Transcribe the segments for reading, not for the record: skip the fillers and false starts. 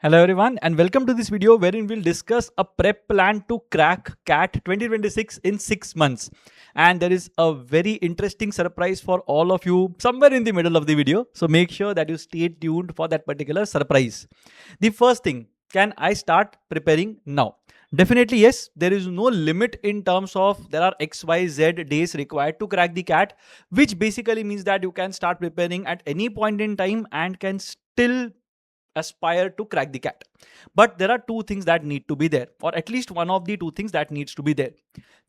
Hello everyone and welcome to this video wherein we'll discuss a prep plan to crack CAT 2026 in 6 months. And there is a very interesting surprise for all of you somewhere in the middle of the video. So make sure that you stay tuned for that particular surprise. The first thing, can I start preparing now? Definitely yes. There is no limit in terms of there are XYZ days required to crack the CAT, which basically means that you can start preparing at any point in time and can still aspire to crack the CAT. But there are two things that need to be there, or at least one of the two things that needs to be there.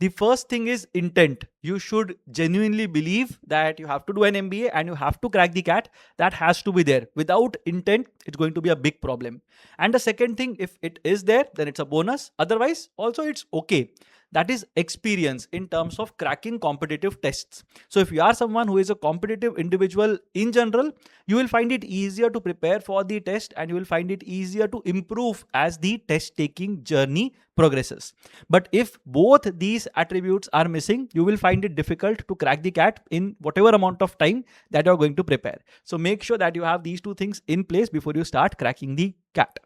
The first thing is intent. You should genuinely believe that you have to do an MBA and you have to crack the CAT. That has to be there. Without intent, it's going to be a big problem. And the second thing, if it is there, then it's a bonus. Otherwise, also it's okay. That is experience in terms of cracking competitive tests. So if you are someone who is a competitive individual in general, you will find it easier to prepare for the test and you will find it easier to improve as the test taking journey progresses. But if both these attributes are missing, you will find it difficult to crack the CAT in whatever amount of time that you are going to prepare. So make sure that you have these two things in place before you start cracking the CAT.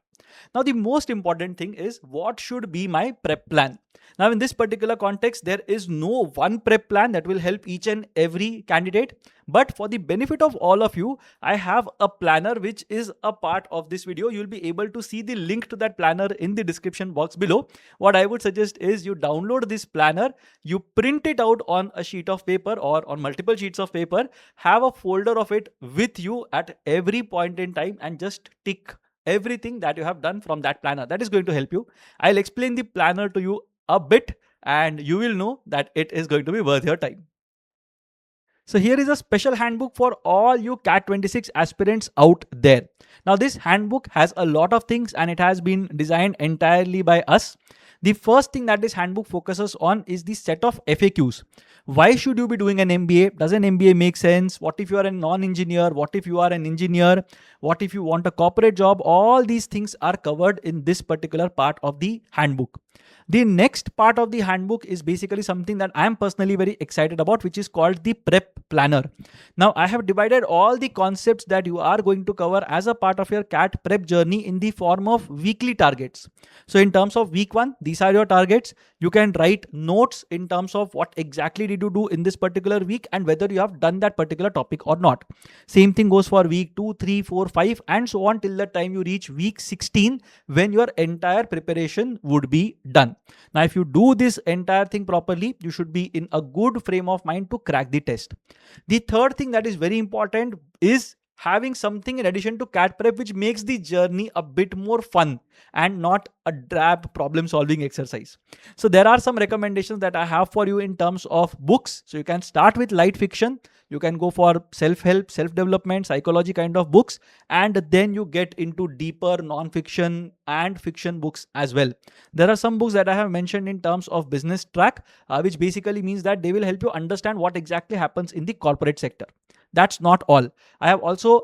Now, the most important thing is what should be my prep plan? Now, in this particular context, there is no one prep plan that will help each and every candidate. But for the benefit of all of you, I have a planner which is a part of this video. You'll be able to see the link to that planner in the description box below. What I would suggest is you download this planner, you print it out on a sheet of paper or on multiple sheets of paper, have a folder of it with you at every point in time and just tick everything that you have done from that planner. That is going to help you. I'll explain the planner to you a bit and you will know that it is going to be worth your time. So here is a special handbook for all you CAT 26 aspirants out there. Now this handbook has a lot of things and it has been designed entirely by us. The first thing that this handbook focuses on is the set of FAQs. Why should you be doing an MBA? Does an MBA make sense? What if you are a non-engineer? What if you are an engineer? What if you want a corporate job? All these things are covered in this particular part of the handbook. The next part of the handbook is basically something that I am personally very excited about, which is called the prep planner. Now, I have divided all the concepts that you are going to cover as a part of your CAT prep journey in the form of weekly targets. So in terms of week 1, these are your targets. You can write notes in terms of what exactly did you do in this particular week and whether you have done that particular topic or not. Same thing goes for week 2, 3, 4, 5 and so on till the time you reach week 16 when your entire preparation would be done. Now, if you do this entire thing properly, you should be in a good frame of mind to crack the test. The third thing that is very important is having something in addition to CAT prep which makes the journey a bit more fun and not a drab problem solving exercise. So there are some recommendations that I have for you in terms of books. So you can start with light fiction. You can go for self-help, self-development, psychology kind of books, and then you get into deeper non-fiction and fiction books as well. There are some books that I have mentioned in terms of business track, which basically means that they will help you understand what exactly happens in the corporate sector. That's not all. I have also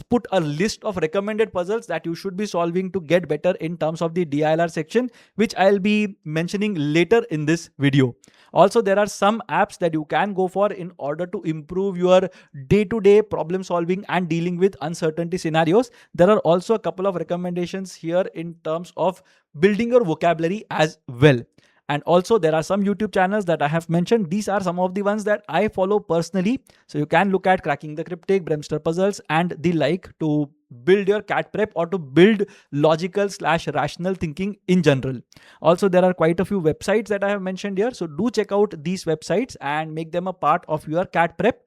put a list of recommended puzzles that you should be solving to get better in terms of the DILR section, which I'll be mentioning later in this video. Also, there are some apps that you can go for in order to improve your day-to-day problem solving and dealing with uncertainty scenarios. There are also a couple of recommendations here in terms of building your vocabulary as well. And also there are some YouTube channels that I have mentioned. These are some of the ones that I follow personally. So you can look at Cracking the Cryptic, Bremster Puzzles and the like to build your CAT prep or to build logical/rational thinking in general. Also, there are quite a few websites that I have mentioned here. So do check out these websites and make them a part of your CAT prep.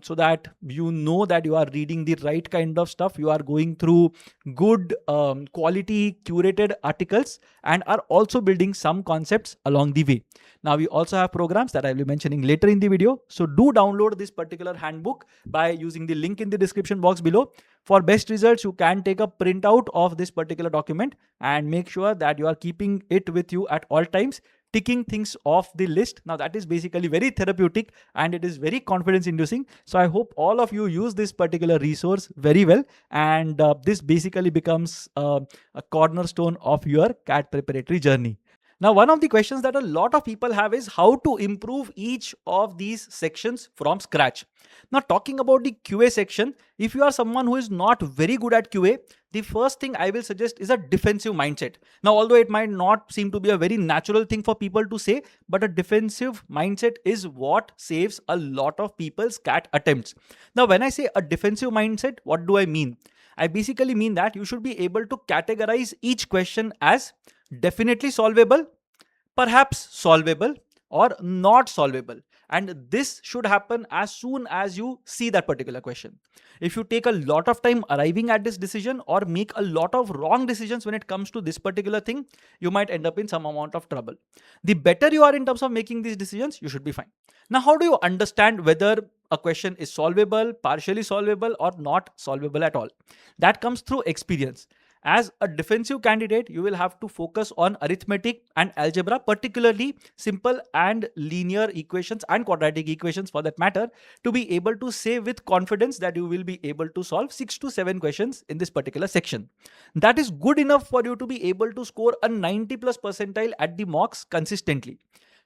So that you know that you are reading the right kind of stuff. You are going through good quality curated articles and are also building some concepts along the way. Now we also have programs that I will be mentioning later in the video. So do download this particular handbook by using the link in the description box below. For best results, you can take a printout of this particular document and make sure that you are keeping it with you at all times, ticking things off the list. Now that is basically very therapeutic and it is very confidence inducing. So I hope all of you use this particular resource very well. And this basically becomes a cornerstone of your CAT preparatory journey. Now, one of the questions that a lot of people have is how to improve each of these sections from scratch. Now, talking about the QA section, if you are someone who is not very good at QA, The first thing I will suggest is a defensive mindset. Now, although it might not seem to be a very natural thing for people to say, but a defensive mindset is what saves a lot of people's CAT attempts. Now, when I say a defensive mindset, what do I mean? I basically mean that you should be able to categorize each question as definitely solvable, perhaps solvable, or not solvable. And this should happen as soon as you see that particular question. If you take a lot of time arriving at this decision or make a lot of wrong decisions when it comes to this particular thing, you might end up in some amount of trouble. The better you are in terms of making these decisions, you should be fine. Now, how do you understand whether a question is solvable, partially solvable, or not solvable at all? That comes through experience. As a defensive candidate, you will have to focus on arithmetic and algebra, particularly simple and linear equations and quadratic equations for that matter, to be able to say with confidence that you will be able to solve 6 to 7 questions in this particular section. That is good enough for you to be able to score a 90 plus percentile at the mocks consistently.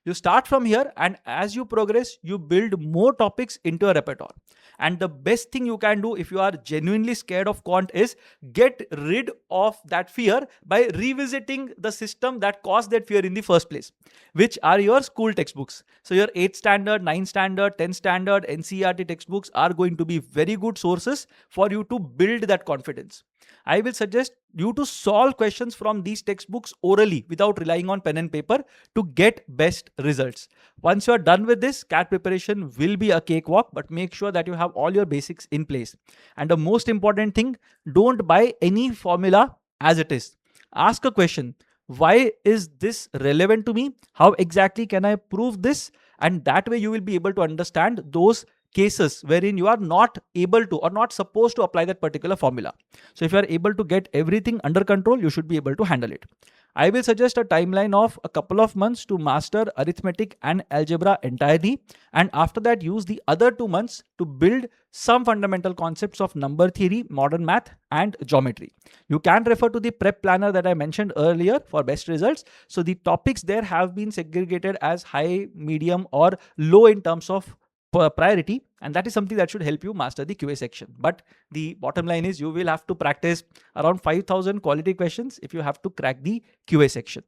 You start from here, and as you progress, you build more topics into a repertoire. And the best thing you can do if you are genuinely scared of quant is get rid of that fear by revisiting the system that caused that fear in the first place, which are your school textbooks. So your 8th standard, 9th standard, 10th standard, NCERT textbooks are going to be very good sources for you to build that confidence. I will suggest you to solve questions from these textbooks orally without relying on pen and paper to get best results. Once you are done with this, CAT preparation will be a cakewalk, but make sure that you have all your basics in place. And the most important thing, don't buy any formula as it is. Ask a question. Why is this relevant to me? How exactly can I prove this? And that way you will be able to understand those cases wherein you are not able to or not supposed to apply that particular formula. So if you are able to get everything under control, you should be able to handle it. I will suggest a timeline of a couple of months to master arithmetic and algebra entirely, and after that use the other 2 months to build some fundamental concepts of number theory, modern math, and geometry. You can refer to the prep planner that I mentioned earlier for best results. So the topics there have been segregated as high, medium, or low in terms of priority, and that is something that should help you master the QA section. But the bottom line is you will have to practice around 5,000 quality questions if you have to crack the QA section.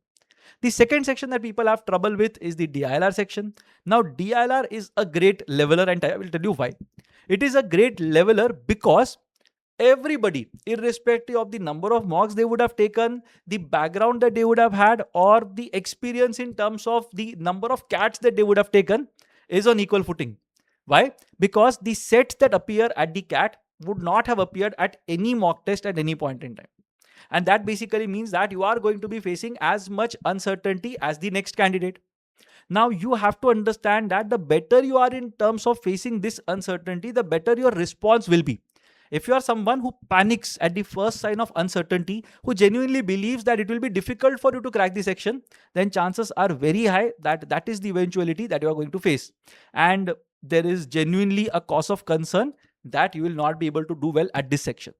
The second section that people have trouble with is the DILR section. Now, DILR is a great leveler, and I will tell you why. It is a great leveler because everybody, irrespective of the number of mocks they would have taken, the background that they would have had, or the experience in terms of the number of CATs that they would have taken, is on equal footing. Why? Because the sets that appear at the CAT would not have appeared at any mock test at any point in time. And that basically means that you are going to be facing as much uncertainty as the next candidate. Now you have to understand that the better you are in terms of facing this uncertainty, the better your response will be. If you are someone who panics at the first sign of uncertainty, who genuinely believes that it will be difficult for you to crack the section, then chances are very high that that is the eventuality that you are going to face. And there is genuinely a cause of concern that you will not be able to do well at this section.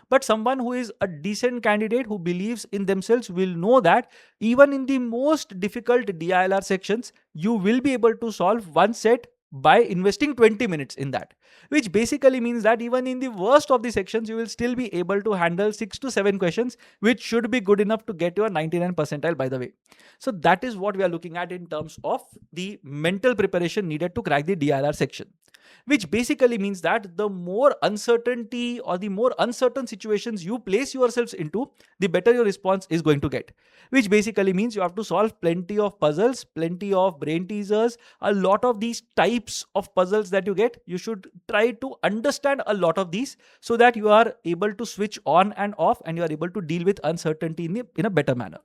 But someone who is a decent candidate who believes in themselves will know that even in the most difficult DILR sections, you will be able to solve one set by investing 20 minutes in that, which basically means that even in the worst of the sections, you will still be able to handle 6 to 7 questions, which should be good enough to get your 99 percentile, by the way. So that is what we are looking at in terms of the mental preparation needed to crack the DILR section, which basically means that the more uncertainty or the more uncertain situations you place yourselves into, the better your response is going to get, which basically means you have to solve plenty of puzzles, plenty of brain teasers, a lot of these types of puzzles that you get. You should try to understand a lot of these so that you are able to switch on and off and you are able to deal with uncertainty in a better manner.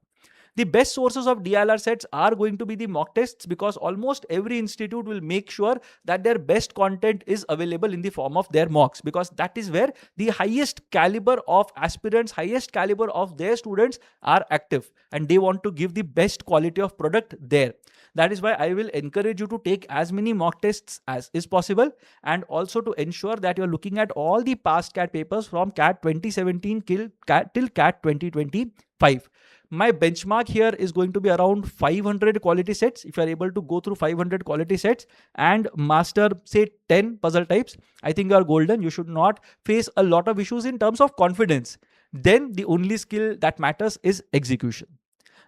The best sources of DILR sets are going to be the mock tests, because almost every institute will make sure that their best content is available in the form of their mocks, because that is where the highest caliber of aspirants, highest caliber of their students are active, and they want to give the best quality of product there. That is why I will encourage you to take as many mock tests as is possible, and also to ensure that you are looking at all the past CAT papers from CAT 2017 till CAT 2025. My benchmark here is going to be around 500 quality sets. If you are able to go through 500 quality sets and master, say, 10 puzzle types, I think you are golden. You should not face a lot of issues in terms of confidence. then the only skill that matters is execution.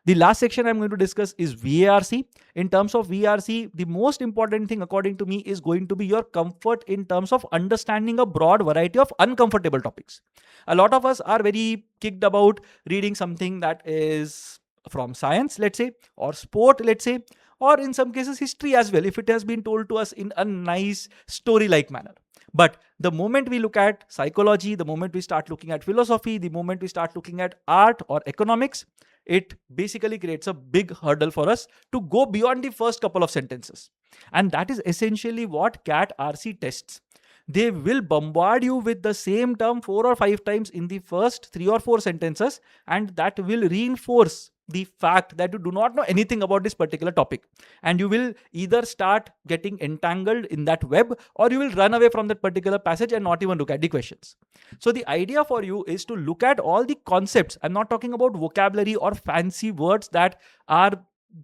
The last section I'm going to discuss is VARC. In terms of VARC, the most important thing according to me is going to be your comfort in terms of understanding a broad variety of uncomfortable topics. A lot of us are very kicked about reading something that is from science, let's say, or sport, let's say, or in some cases history as well, if it has been told to us in a nice story-like manner. But the moment we look at psychology, the moment we start looking at philosophy, the moment we start looking at art or economics, it basically creates a big hurdle for us to go beyond the first couple of sentences. And that is essentially what CAT RC tests. They will bombard you with the same term 4 or 5 times in the first 3 or 4 sentences, and that will reinforce the fact that you do not know anything about this particular topic, and you will either start getting entangled in that web, or you will run away from that particular passage and not even look at the questions. So the idea for you is to look at all the concepts. I'm not talking about vocabulary or fancy words that are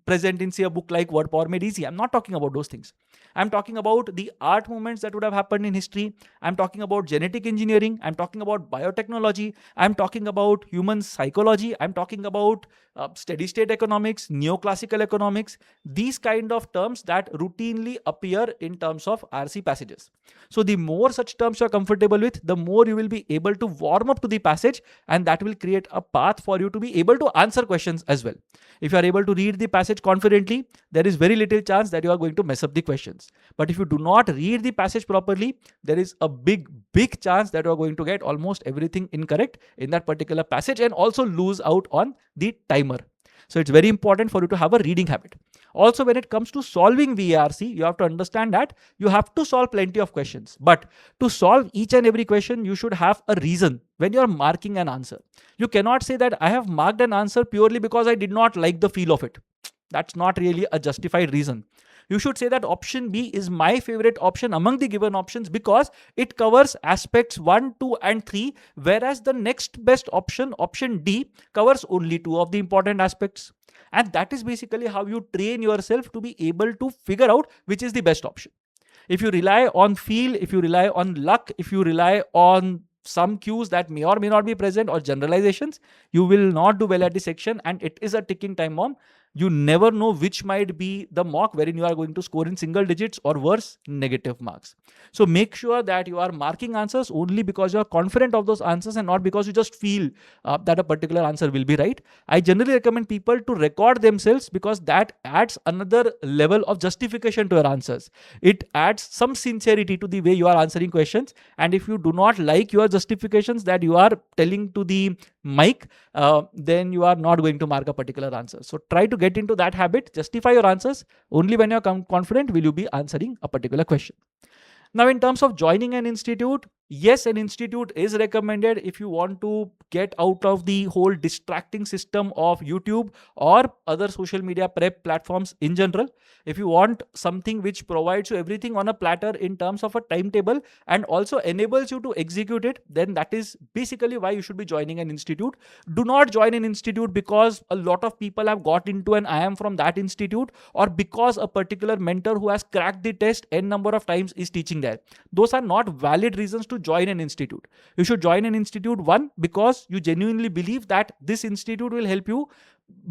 present in, say, a book like Word Power Made Easy. I'm not talking about those things. I'm talking about the art movements that would have happened in history. I'm talking about genetic engineering. I'm talking about biotechnology. I'm talking about human psychology. I'm talking about steady state economics, neoclassical economics, these kind of terms that routinely appear in terms of RC passages. So the more such terms you're comfortable with, the more you will be able to warm up to the passage, and that will create a path for you to be able to answer questions as well. If you are able to read the passage confidently, there is very little chance that you are going to mess up the questions. But if you do not read the passage properly, there is a big chance that you are going to get almost everything incorrect in that particular passage and also lose out on the timer. So it's very important for you to have a reading habit. Also, when it comes to solving VARC, you have to understand that you have to solve plenty of questions. But to solve each and every question, you should have a reason when you are marking an answer. You cannot say that I have marked an answer purely because I did not like the feel of it. That's not really a justified reason. You should say that option B is my favorite option among the given options because it covers aspects 1, 2, and 3, whereas the next best option, option D, covers only 2 of the important aspects. And that is basically how you train yourself to be able to figure out which is the best option. If you rely on feel, if you rely on luck, if you rely on some cues that may or may not be present or generalizations, you will not do well at the section, and it is a ticking time bomb. You never know which might be the mock wherein you are going to score in single digits or worse, negative marks. So make sure that you are marking answers only because you are confident of those answers and not because you just feel that a particular answer will be right. I generally recommend people to record themselves because that adds another level of justification to your answers. It adds some sincerity to the way you are answering questions. And if you do not like your justifications that you are telling to the mic, then you are not going to mark a particular answer. So try to get into that habit. Justify your answers. Only when you're confident will you be answering a particular question. Now, in terms of joining an institute, yes, an institute is recommended if you want to get out of the whole distracting system of YouTube or other social media prep platforms in general. If you want something which provides you everything on a platter in terms of a timetable and also enables you to execute it, then that is basically why you should be joining an institute. Do not join an institute because a lot of people have got into an I am from that institute, or because a particular mentor who has cracked the test n number of times is teaching there. Those are not valid reasons to join an institute. You should join an institute, one, because you genuinely believe that this institute will help you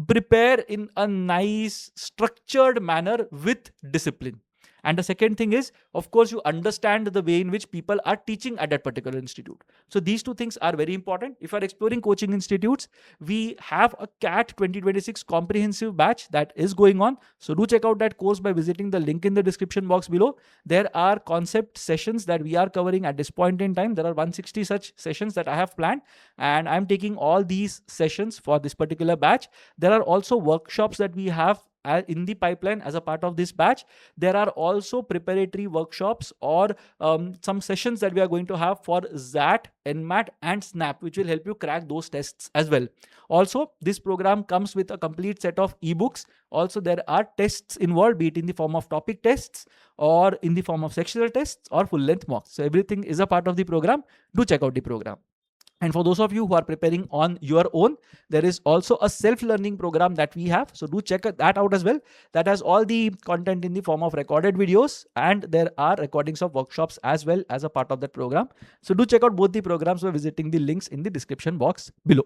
prepare in a nice structured manner with discipline. And the second thing is, of course, you understand the way in which people are teaching at that particular institute. So these two things are very important. If you are exploring coaching institutes, we have a CAT 2026 comprehensive batch that is going on. So do check out that course by visiting the link in the description box below. There are concept sessions that we are covering at this point in time. There are 160 such sessions that I have planned, and I'm taking all these sessions for this particular batch. There are also workshops that we have in the pipeline as a part of this batch. There are also preparatory workshops or some sessions that we are going to have for XAT, NMAT and SNAP, which will help you crack those tests as well. Also, this program comes with a complete set of ebooks. Also, there are tests involved, be it in the form of topic tests or in the form of sectional tests or full length mocks. So everything is a part of the program. Do check out the program. And for those of you who are preparing on your own, there is also a self-learning program that we have. So do check that out as well. That has all the content in the form of recorded videos, and there are recordings of workshops as well as a part of that program. So do check out both the programs by visiting the links in the description box below.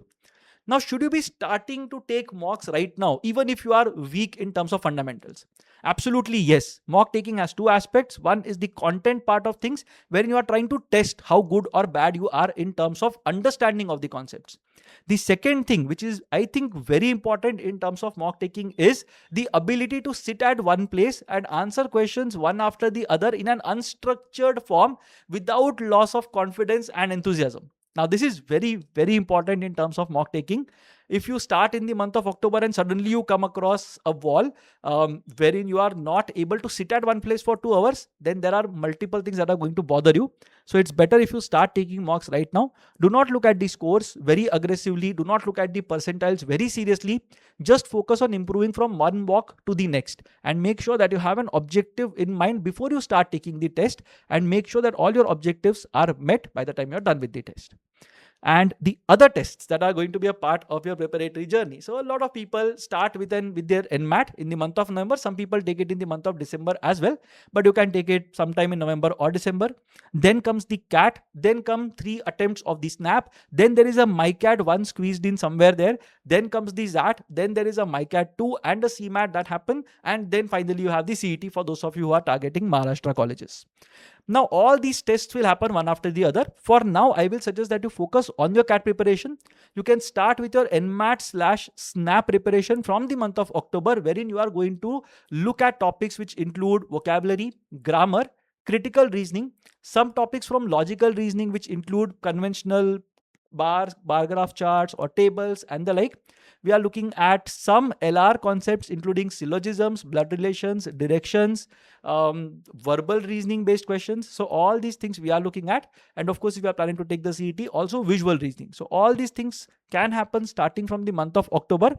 Now, should you be starting to take mocks right now, even if you are weak in terms of fundamentals? Absolutely yes. Mock taking has two aspects. One is the content part of things, wherein you are trying to test how good or bad you are in terms of understanding of the concepts. The second thing, which is I think very important in terms of mock taking, is the ability to sit at one place and answer questions one after the other in an unstructured form without loss of confidence and enthusiasm. Now, this is very, very important in terms of mock taking. If you start in the month of October and suddenly you come across a wall wherein you are not able to sit at one place for 2 hours, then there are multiple things that are going to bother you. So it's better if you start taking mocks right now. Do not look at the scores very aggressively. Do not look at the percentiles very seriously. Just focus on improving from one mock to the next, and make sure that you have an objective in mind before you start taking the test, and make sure that all your objectives are met by the time you're done with the test. And the other tests that are going to be a part of your preparatory journey. So a lot of people start with their NMAT in the month of November. Some people take it in the month of December as well, but you can take it sometime in November or December. Then comes the CAT, then come 3 attempts of the SNAP, then there is a MICAT 1 squeezed in somewhere there, then comes the ZAT, then there is a MICAT 2 and a CMAT that happen, and then finally you have the CET for those of you who are targeting Maharashtra colleges. Now, all these tests will happen one after the other. For now, I will suggest that you focus on your CAT preparation. You can start with your NMAT/SNAP preparation from the month of October, wherein you are going to look at topics which include vocabulary, grammar, critical reasoning, some topics from logical reasoning which include conventional bars, bar graph charts or tables and the like. We are looking at some LR concepts including syllogisms, blood relations, directions, verbal reasoning based questions. So all these things we are looking at. And of course, if you are planning to take the CET, also visual reasoning. So all these things can happen starting from the month of October.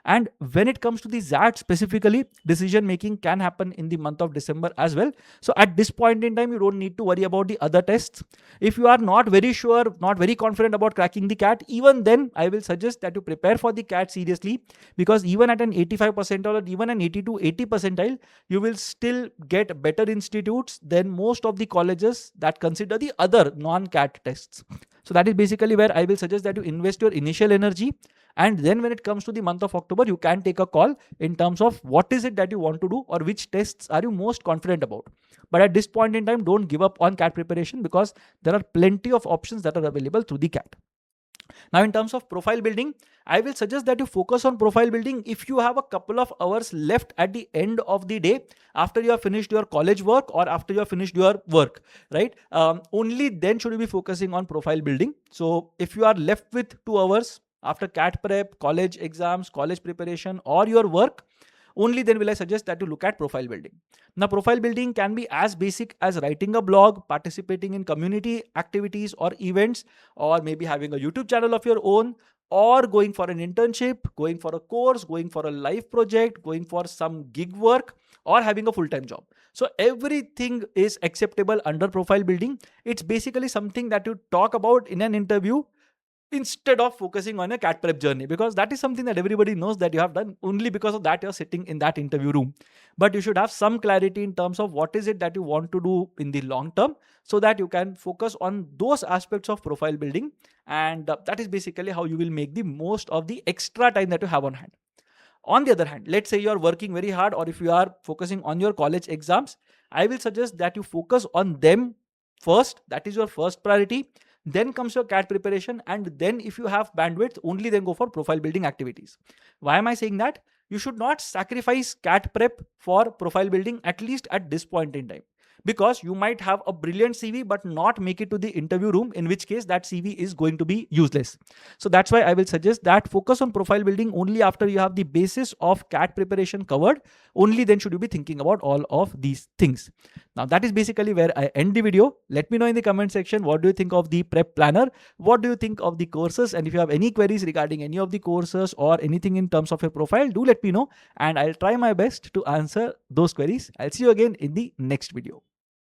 And when it comes to the ZAT specifically, decision making can happen in the month of December as well. So at this point in time, you don't need to worry about the other tests. If you are not very sure, not very confident about cracking the CAT, even then I will suggest that you prepare for the CAT seriously, because even at an 85 percentile or even an 80 to 80 percentile, you will still get better institutes than most of the colleges that consider the other non-CAT tests. So that is basically where I will suggest that you invest your initial energy. And then when it comes to the month of October, you can take a call in terms of what is it that you want to do or which tests are you most confident about. But at this point in time, don't give up on CAT preparation, because there are plenty of options that are available through the CAT. Now, in terms of profile building, I will suggest that you focus on profile building if you have a couple of hours left at the end of the day after you have finished your college work or after you have finished your work, right? Only then should you be focusing on profile building. So if you are left with 2 hours after CAT prep, college exams, college preparation, or your work, only then will I suggest that you look at profile building. Now, profile building can be as basic as writing a blog, participating in community activities or events, or maybe having a YouTube channel of your own, or going for an internship, going for a course, going for a live project, going for some gig work, or having a full-time job. So everything is acceptable under profile building. It's basically something that you talk about in an interview instead of focusing on a CAT prep journey, because that is something that everybody knows that you have done. Only because of that you're sitting in that interview room. But you should have some clarity in terms of what is it that you want to do in the long term, so that you can focus on those aspects of profile building. And that is basically how you will make the most of the extra time that you have on hand. On the other hand, let's say you're working very hard, or if you are focusing on your college exams, I will suggest that you focus on them first. That is your first priority. Then comes your CAT preparation, and then if you have bandwidth, only then go for profile building activities. Why am I saying that? You should not sacrifice CAT prep for profile building, at least at this point in time. Because you might have a brilliant CV but not make it to the interview room, in which case that CV is going to be useless. So that's why I will suggest that focus on profile building only after you have the basis of CAT preparation covered. Only then should you be thinking about all of these things. Now that is basically where I end the video. Let me know in the comment section, what do you think of the prep planner? What do you think of the courses? And if you have any queries regarding any of the courses or anything in terms of your profile, do let me know, and I'll try my best to answer those queries. I'll see you again in the next video.